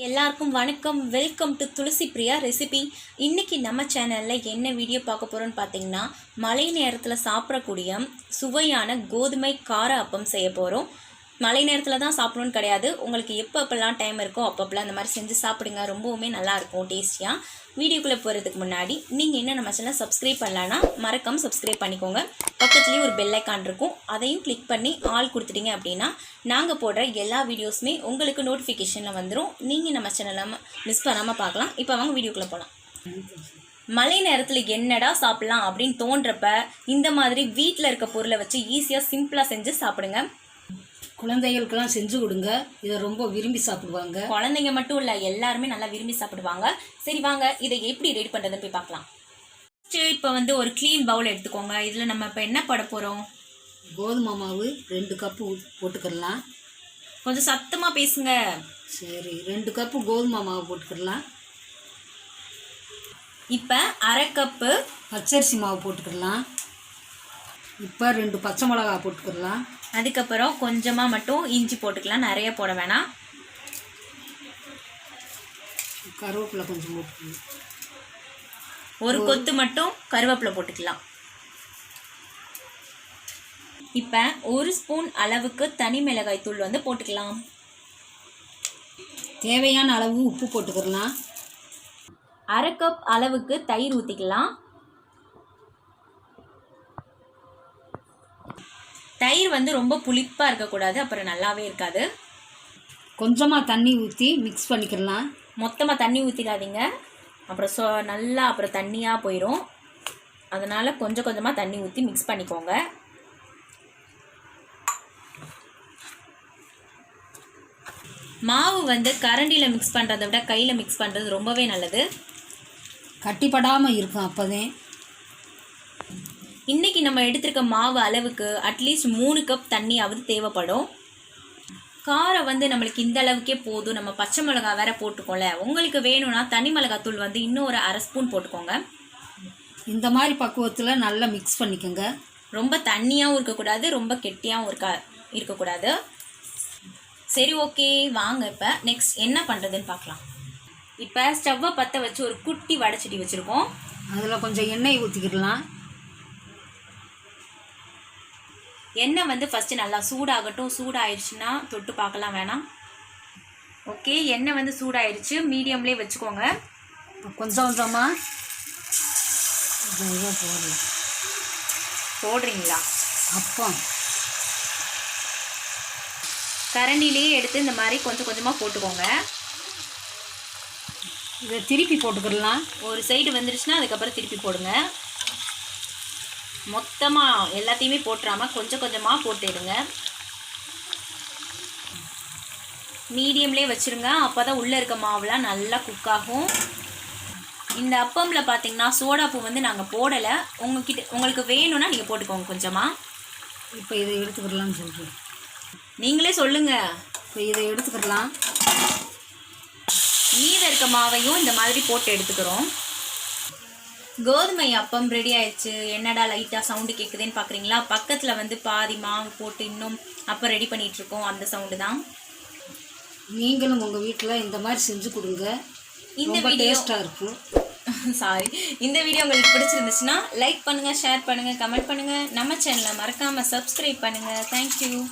எல்லாருக்கும் வணக்கம். Welcome to Thulasi Priya recipe. இன்றைக்கி நம்ம சேனலில் என்ன வீடியோ பார்க்க போகிறோன்னு பார்த்தீங்கன்னா, மழை நேரத்தில் சாப்பிடக்கூடிய சுவையான கோதுமை கார அப்பம் செய்ய போகிறோம். மழை நேரத்தில் தான் சாப்பிடணுன்னு கிடையாது, உங்களுக்கு எப்பப்பெல்லாம் டைம் இருக்கோ அப்பப்பெல்லாம் இந்த மாதிரி செஞ்சு சாப்பிடுங்க. ரொம்பவுமே நல்லாயிருக்கும் டேஸ்டியாக. வீடியோக்குள்ளே போகிறதுக்கு முன்னாடி நீங்கள் என்ன நம்ம சேனல் சப்ஸ்கிரைப் பண்ணலான்னா மறக்காமல் சப்ஸ்கிரைப் பண்ணிக்கோங்க. பக்கத்துலேயே ஒரு பெல் ஐக்கான் இருக்கும், அதையும் கிளிக் பண்ணி ஆல் கொடுத்துட்டிங்க அப்படின்னா நாங்கள் போடுற எல்லா வீடியோஸுமே உங்களுக்கு நோட்டிஃபிகேஷனில் வந்துடும். நீங்கள் நம்ம சேனலை மிஸ் பண்ணாமல் பார்க்கலாம். இப்போ வாங்க வீடியோக்குள்ளே போகலாம். மழை நேரத்தில் என்னடா சாப்பிட்லாம் அப்படின்னு தோன்றப்ப இந்த மாதிரி வீட்டில் இருக்க பொருளை வச்சு ஈஸியாக சிம்பிளாக செஞ்சு சாப்பிடுங்க. குழந்தைகளுக்கெல்லாம் செஞ்சு கொடுங்க, இதை ரொம்ப விரும்பி சாப்பிடுவாங்க. குழந்தைங்க மட்டும் இல்லை, எல்லாருமே நல்லா விரும்பி சாப்பிடுவாங்க. சரி வாங்க இதை எப்படி ரெடி பண்ணுறதுன்னு போய் பார்க்கலாம். இப்போ ஒரு க்ளீன் பவுல் எடுத்துக்கோங்க. இதில் நம்ம இப்போ என்ன போட போகிறோம்? கோதுமை மாவு 2 கப்பு போட்டுக்கிடலாம். கொஞ்சம் சத்தமாக பேசுங்க. சரி, 2 கப்பு கோதுமை மாவு போட்டுக்கிடலாம். இப்போ அரை கப்பு பச்சரிசி மாவு போட்டுக்கிடலாம். இப்போ 2 பச்சை மிளகா போட்டுக்கிடலாம். அதுக்கப்புறம் கொஞ்சமாக மட்டும் இஞ்சி போட்டுக்கலாம், நிறைய போட வேணாம். கருவேப்பிலை கொஞ்சம் போட்டுக்கலாம். ஒரு கொத்து மட்டும் கருவேப்பிலை போட்டுக்கலாம். இப்போ 1 ஸ்பூன் அளவுக்கு தனி மிளகாய் தூள் போட்டுக்கலாம். தேவையான அளவு உப்பு போட்டுக்கிடலாம். அரை கப் அளவுக்கு தயிர் ஊற்றிக்கலாம். தயிர் ரொம்ப புளிப்பாக இருக்கக்கூடாது, அப்புறம் நல்லாவே இருக்காது. கொஞ்சமாக தண்ணி ஊற்றி மிக்ஸ் பண்ணிக்கிடலாம். மொத்தமாக தண்ணி ஊற்றிடாதீங்க, அப்புறம் நல்லா அப்புறம் தண்ணியாக போயிடும். அதனால் கொஞ்சம் கொஞ்சமாக தண்ணி ஊற்றி மிக்ஸ் பண்ணிக்கோங்க. மாவு கரண்டியில் மிக்ஸ் பண்ணுறதை விட கையில் மிக்ஸ் பண்ணுறது ரொம்பவே நல்லது. கட்டிப்படாமல் இருக்கும். அப்போதே இன்றைக்கி நம்ம எடுத்துருக்க மாவு அளவுக்கு அட்லீஸ்ட் 3 கப் தண்ணியாவது தேவைப்படும். காரம் நம்மளுக்கு இந்த அளவுக்கே போதும். நம்ம பச்சை மிளகா வேறு போட்டுக்கோல, உங்களுக்கு வேணும்னா தனி மிளகாத்தூள் இன்னும் ஒரு அரை ஸ்பூன் போட்டுக்கோங்க. இந்த மாதிரி பக்குவத்தில் நல்லா மிக்ஸ் பண்ணிக்கோங்க. ரொம்ப தண்ணியாகவும் இருக்கக்கூடாது, ரொம்ப கெட்டியாகவும் இருக்கக்கூடாது. சரி, ஓகே, வாங்க இப்போ நெக்ஸ்ட் என்ன பண்ணுறதுன்னு பார்க்கலாம். இப்போ ஸ்டவ்வை பற்ற வச்சு ஒரு குட்டி வடைச்சட்டி வச்சுருக்கோம். அதில் கொஞ்சம் எண்ணெய் ஊற்றிக்கிடலாம். எண்ணெய் ஃபஸ்ட்டு நல்லா சூடாகட்டும். சூடாயிடுச்சுன்னா தொட்டு பார்க்கலாம் வேணாம். ஓகே, எண்ணெய் சூடாயிடுச்சு. மீடியம்லேயே வச்சுக்கோங்க. கொஞ்சம் கொஞ்சமாக போடுறீங்களா? அப்போ கரண்டிலேயே எடுத்து இந்த மாதிரி கொஞ்சம் கொஞ்சமாக போட்டுக்கோங்க. இதை திருப்பி போட்டுக்கிடலாம். ஒரு சைடு வந்துருச்சுன்னா அதுக்கப்புறம் திருப்பி போடுங்க. மொத்தமாக எல்லாத்தையுமே போட்டுறாமல் கொஞ்சம் கொஞ்சமாக போட்டுடுங்க. மீடியம்லேயே வச்சுருங்க, அப்போ தான் உள்ளே இருக்க மாவுலாம் நல்லா குக் ஆகும். இந்த அப்பமில் பார்த்தீங்கன்னா சோடாப்பூ நாங்கள் போடலை. உங்களுக்கு வேணும்னா நீங்கள் போட்டுக்கோங்க கொஞ்சமாக. இப்போ இதை எடுத்துக்கிடலாம்னு சொல்கிறேன். நீங்களே சொல்லுங்கள். இப்போ இதை எடுத்துக்கிடலாம். மீதம் இருக்க மாவையும் இந்த மாதிரி போட்டு எடுத்துக்கிறோம். கோதுமை அப்பம் ரெடி ஆயிடுச்சு. என்னடா லைட்டாக சவுண்டு கேட்குதுன்னு பார்க்குறீங்களா? பக்கத்தில் பாதி மாவு போட்டு இன்னும் அப்போ ரெடி பண்ணிகிட்ருக்கோம். அந்த சவுண்டு தான். நீங்களும் உங்கள் வீட்டில் இந்த மாதிரி செஞ்சு கொடுங்க. இந்த வீடியோ டேஸ்ட்டாக இருக்கும். சாரி, இந்த வீடியோ உங்களுக்கு பிடிச்சிருந்துச்சுன்னா லைக் பண்ணுங்கள், ஷேர் பண்ணுங்கள், கமெண்ட் பண்ணுங்கள். நம்ம சேனலை மறக்காமல் சப்ஸ்கிரைப் பண்ணுங்கள். தேங்க்யூ.